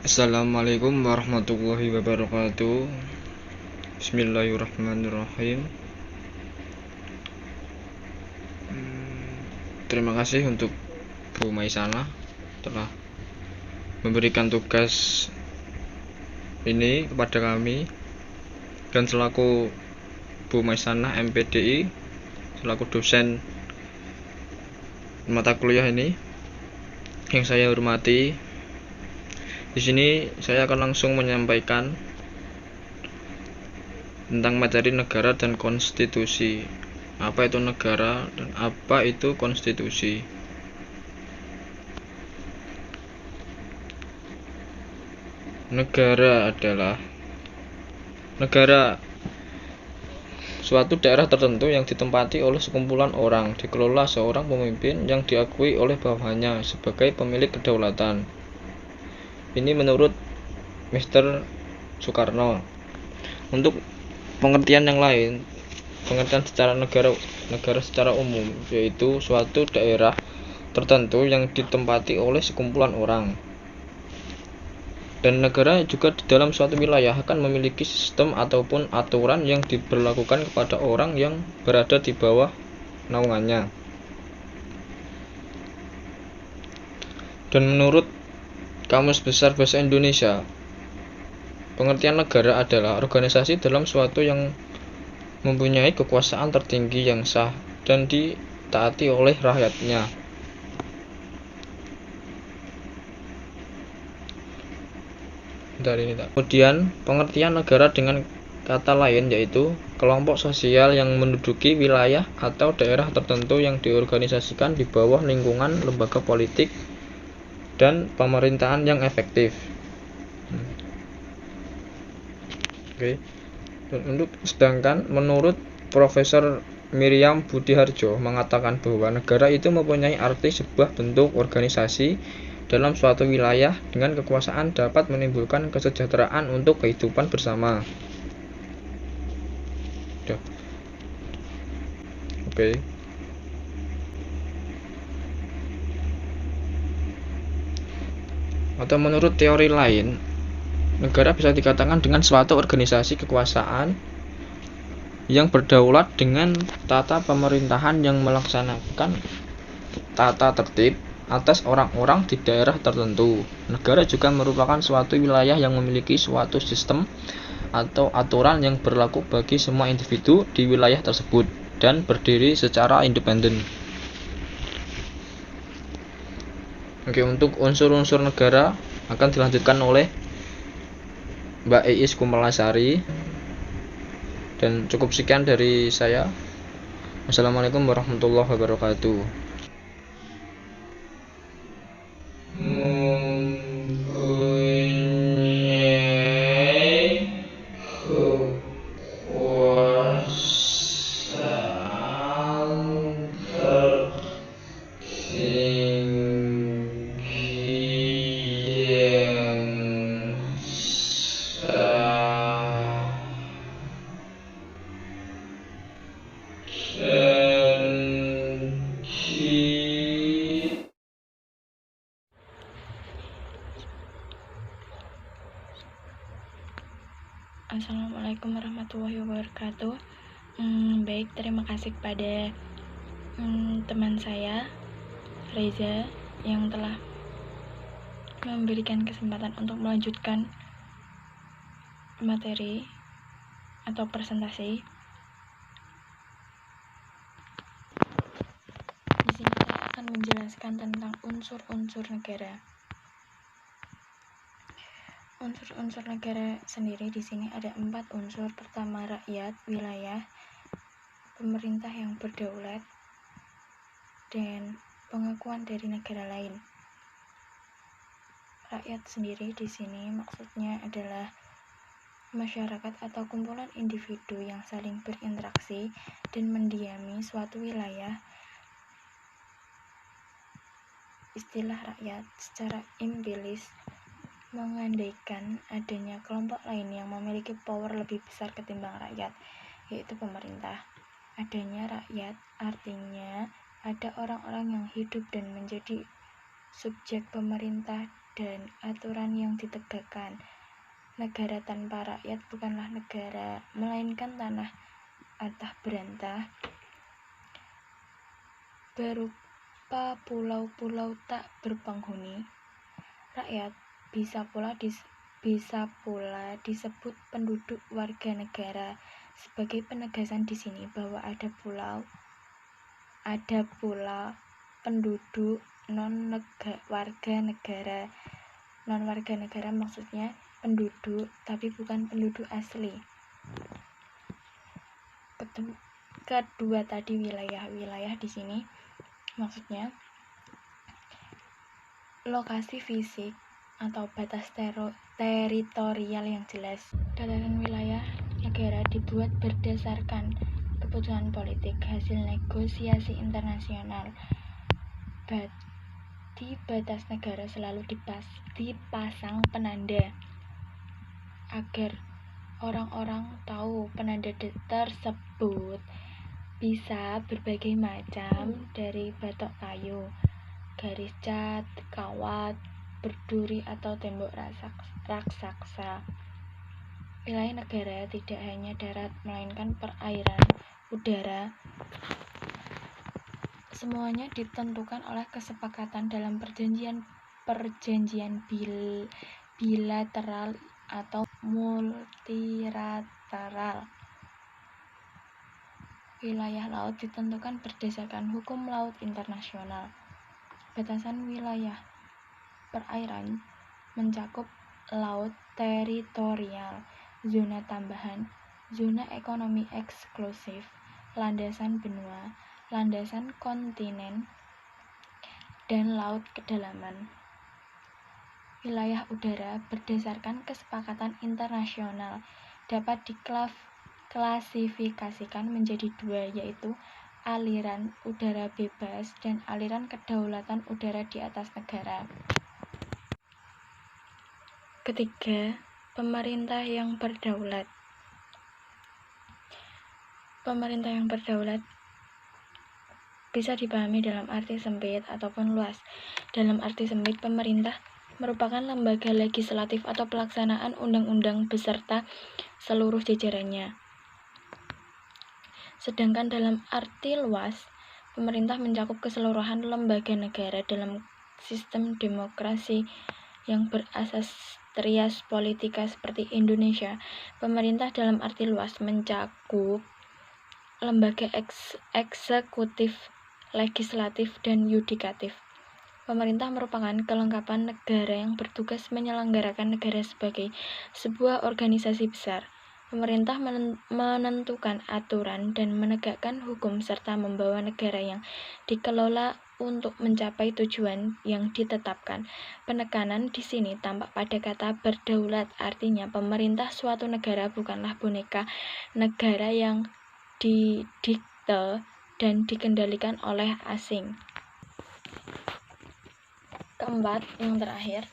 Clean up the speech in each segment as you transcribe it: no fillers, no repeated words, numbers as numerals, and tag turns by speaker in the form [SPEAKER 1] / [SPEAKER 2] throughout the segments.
[SPEAKER 1] Assalamualaikum warahmatullahi wabarakatuh. Bismillahirrahmanirrahim. Terima kasih untuk Bu Maisana telah memberikan tugas ini kepada kami, dan selaku Bu Maisana MPDI, selaku dosen mata kuliah ini yang saya hormati, di sini saya akan langsung menyampaikan tentang materi negara dan konstitusi. Apa itu negara dan apa itu konstitusi? Negara adalah suatu daerah tertentu yang ditempati oleh sekumpulan orang, dikelola seorang pemimpin yang diakui oleh bawahannya sebagai pemilik kedaulatan. Ini menurut Mr. Soekarno. Untuk pengertian yang lain, pengertian secara negara secara umum yaitu suatu daerah tertentu yang ditempati oleh sekumpulan orang. Dan negara juga di dalam suatu wilayah akan memiliki sistem ataupun aturan yang diberlakukan kepada orang yang berada di bawah naungannya. Dan menurut Kamus Besar Bahasa Indonesia, pengertian negara adalah organisasi dalam suatu yang mempunyai kekuasaan tertinggi yang sah dan ditaati oleh rakyatnya. Kemudian pengertian negara dengan kata lain yaitu kelompok sosial yang menduduki wilayah atau daerah tertentu yang diorganisasikan di bawah lingkungan lembaga politik dan pemerintahan yang efektif. Sedangkan menurut Profesor Miriam Budiharjo mengatakan bahwa negara itu mempunyai arti sebuah bentuk organisasi dalam suatu wilayah dengan kekuasaan dapat menimbulkan kesejahteraan untuk kehidupan bersama. Atau menurut teori lain, negara bisa dikatakan dengan suatu organisasi kekuasaan yang berdaulat dengan tata pemerintahan yang melaksanakan tata tertib atas orang-orang di daerah tertentu. Negara juga merupakan suatu wilayah yang memiliki suatu sistem atau aturan yang berlaku bagi semua individu di wilayah tersebut dan berdiri secara independen. Untuk unsur-unsur negara akan dilanjutkan oleh Mbak Iis Kumalasari. Dan cukup sekian dari saya. Wassalamualaikum warahmatullahi wabarakatuh.
[SPEAKER 2] Assalamualaikum warahmatullahi wabarakatuh. Baik, terima kasih kepada teman saya Reza yang telah memberikan kesempatan untuk melanjutkan materi atau presentasi. Di sini kita akan menjelaskan tentang unsur-unsur negara. Unsur-unsur negara sendiri di sini ada 4 unsur. Pertama, rakyat, wilayah, pemerintah yang berdaulat, dan pengakuan dari negara lain. Rakyat sendiri di sini maksudnya adalah masyarakat atau kumpulan individu yang saling berinteraksi dan mendiami suatu wilayah. Istilah rakyat secara empiris mengandaikan adanya kelompok lain yang memiliki power lebih besar ketimbang rakyat, yaitu pemerintah. Adanya rakyat artinya ada orang-orang yang hidup dan menjadi subjek pemerintah dan aturan yang ditegakkan. Negara tanpa rakyat bukanlah negara, melainkan tanah antah berantah berupa pulau-pulau tak berpenghuni. Rakyat bisa pula disebut penduduk warga negara sebagai penegasan di sini bahwa ada pula penduduk warga negara maksudnya penduduk tapi bukan penduduk asli. Kedua tadi wilayah di sini maksudnya lokasi fisik atau batas teritorial yang jelas. Dataran wilayah negara dibuat berdasarkan keputusan politik hasil negosiasi internasional. Di batas negara selalu dipasang penanda agar orang-orang tahu penanda tersebut bisa berbagai macam, dari batok kayu, garis cat, kawat, berduri atau tembok raksasa. Wilayah negara tidak hanya darat melainkan perairan, udara. Semuanya ditentukan oleh kesepakatan dalam perjanjian bilateral atau multilateral. Wilayah laut ditentukan berdasarkan hukum laut internasional. Batasan wilayah perairan mencakup laut teritorial, zona tambahan, zona ekonomi eksklusif, landasan benua, landasan kontinen, dan laut kedalaman. Wilayah udara berdasarkan kesepakatan internasional dapat diklasifikasikan menjadi dua, yaitu aliran udara bebas dan aliran kedaulatan udara di atas negara. Ketiga, pemerintah yang berdaulat. Pemerintah yang berdaulat bisa dipahami dalam arti sempit ataupun luas. Dalam arti sempit, pemerintah merupakan lembaga legislatif atau pelaksanaan undang-undang beserta seluruh jajarannya. Sedangkan dalam arti luas, pemerintah mencakup keseluruhan lembaga negara dalam sistem demokrasi yang berasas trias politika seperti Indonesia. Pemerintah dalam arti luas mencakup lembaga eksekutif, legislatif, dan yudikatif. Pemerintah merupakan kelengkapan negara yang bertugas menyelenggarakan negara sebagai sebuah organisasi besar. Pemerintah menentukan aturan dan menegakkan hukum serta membawa negara yang dikelola untuk mencapai tujuan yang ditetapkan. Penekanan di sini tampak pada kata berdaulat, artinya pemerintah suatu negara bukanlah boneka negara yang didikte dan dikendalikan oleh asing. Keempat, yang terakhir,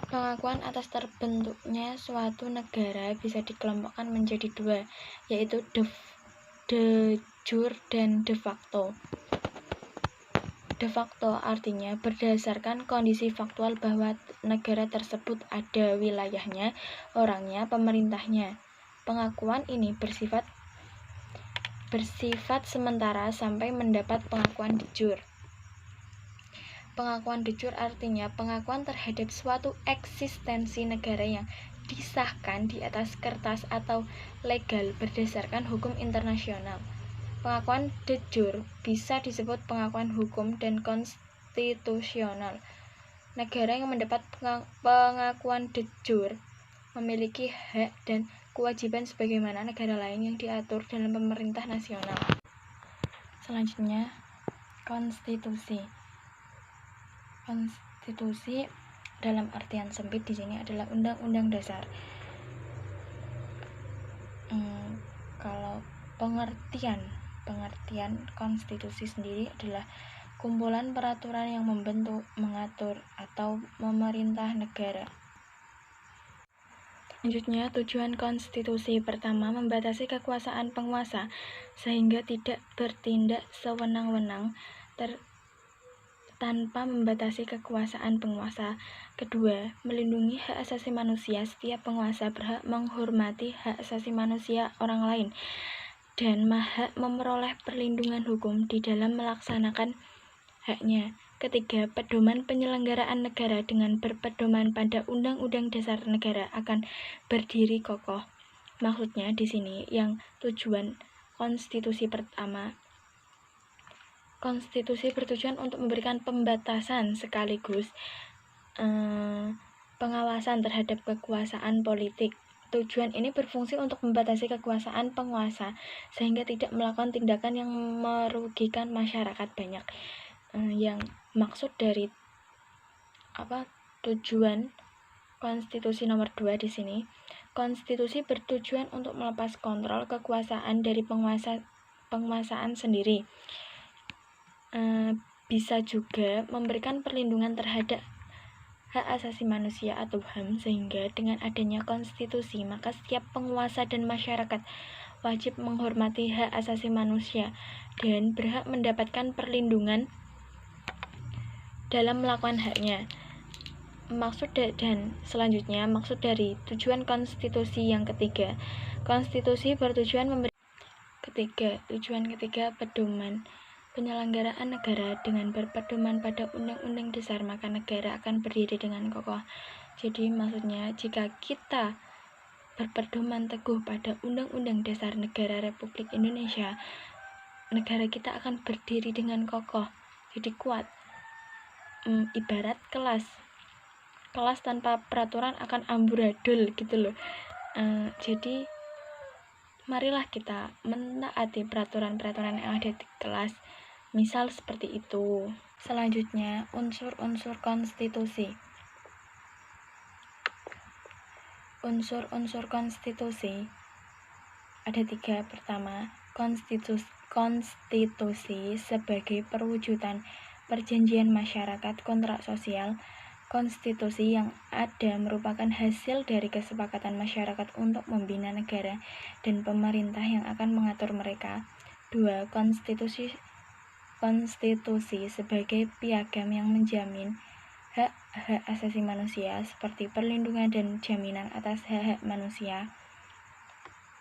[SPEAKER 2] pengakuan atas terbentuknya suatu negara bisa dikelompokkan menjadi dua, yaitu de jure dan de facto. De facto artinya berdasarkan kondisi faktual bahwa negara tersebut ada wilayahnya, orangnya, pemerintahnya. Pengakuan ini bersifat sementara sampai mendapat pengakuan de jure. Pengakuan de jure artinya pengakuan terhadap suatu eksistensi negara yang disahkan di atas kertas atau legal berdasarkan hukum internasional. Pengakuan de jure bisa disebut pengakuan hukum dan konstitusional. Negara yang mendapat pengakuan de jure memiliki hak dan kewajiban sebagaimana negara lain yang diatur dalam pemerintah nasional. Selanjutnya, konstitusi. Konstitusi dalam artian sempit di sini adalah undang-undang dasar. Kalau pengertian konstitusi sendiri adalah kumpulan peraturan yang membentuk, mengatur, atau memerintah negara. Selanjutnya, tujuan konstitusi. Pertama, membatasi kekuasaan penguasa sehingga tidak bertindak sewenang-wenang tanpa membatasi kekuasaan penguasa. Kedua, melindungi hak asasi manusia. Setiap penguasa berhak menghormati hak asasi manusia orang lain dan hak memperoleh perlindungan hukum di dalam melaksanakan haknya. Ketiga, pedoman penyelenggaraan negara dengan berpedoman pada Undang-Undang Dasar Negara akan berdiri kokoh. Maksudnya di sini yang tujuan konstitusi pertama. Konstitusi bertujuan untuk memberikan pembatasan sekaligus pengawasan terhadap kekuasaan politik. Tujuan ini berfungsi untuk membatasi kekuasaan penguasa sehingga tidak melakukan tindakan yang merugikan masyarakat banyak. Yang maksud dari tujuan konstitusi nomor 2 di sini, konstitusi bertujuan untuk melepas kontrol kekuasaan dari penguasaan sendiri. Bisa juga memberikan perlindungan terhadap hak asasi manusia atau HAM, sehingga dengan adanya konstitusi maka setiap penguasa dan masyarakat wajib menghormati hak asasi manusia dan berhak mendapatkan perlindungan dalam melakukan haknya. Dan selanjutnya maksud dari tujuan konstitusi yang ketiga. Konstitusi bertujuan tujuan ketiga, pedoman penyelenggaraan negara dengan berpedoman pada Undang-Undang Dasar, maka negara akan berdiri dengan kokoh. Jadi maksudnya jika kita berpedoman teguh pada Undang-Undang Dasar Negara Republik Indonesia, negara kita akan berdiri dengan kokoh, jadi kuat. Ibarat kelas tanpa peraturan akan amburadul gitu loh. Jadi marilah kita menaati peraturan-peraturan yang ada di kelas, misal seperti itu. Selanjutnya, unsur-unsur konstitusi. Unsur-unsur konstitusi ada 3. Pertama, konstitusi sebagai perwujudan perjanjian masyarakat kontrak sosial. Konstitusi yang ada merupakan hasil dari kesepakatan masyarakat untuk membina negara dan pemerintah yang akan mengatur mereka. 2. Konstitusi sebagai piagam yang menjamin hak-hak asasi manusia seperti perlindungan dan jaminan atas hak-hak manusia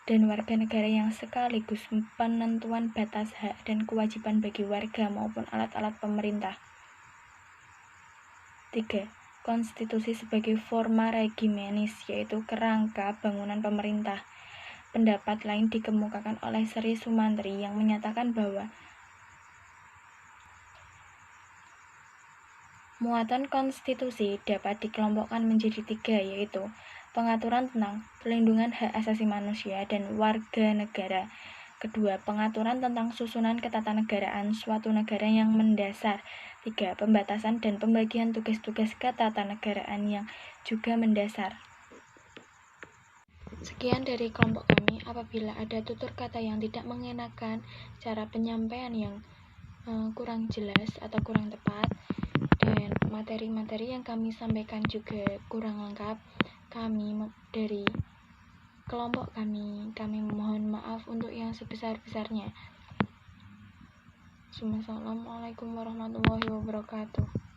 [SPEAKER 2] dan warga negara yang sekaligus penentuan batas hak dan kewajiban bagi warga maupun alat-alat pemerintah. 3. Konstitusi sebagai forma regimenis, yaitu kerangka bangunan pemerintah. Pendapat lain dikemukakan oleh Sri Sumantri yang menyatakan bahwa muatan konstitusi dapat dikelompokkan menjadi 3, yaitu pengaturan tentang perlindungan hak asasi manusia dan warga negara. Kedua, pengaturan tentang susunan ketatanegaraan suatu negara yang mendasar. 3. Pembatasan dan pembagian tugas-tugas ketatanegaraan yang juga mendasar. Sekian dari kelompok kami. Apabila ada tutur kata yang tidak mengenakan, cara penyampaian yang kurang jelas atau kurang tepat, dan materi-materi yang kami sampaikan juga kurang lengkap, kami dari kelompok kami mohon maaf untuk yang sebesar-besarnya. Assalamualaikum warahmatullahi wabarakatuh.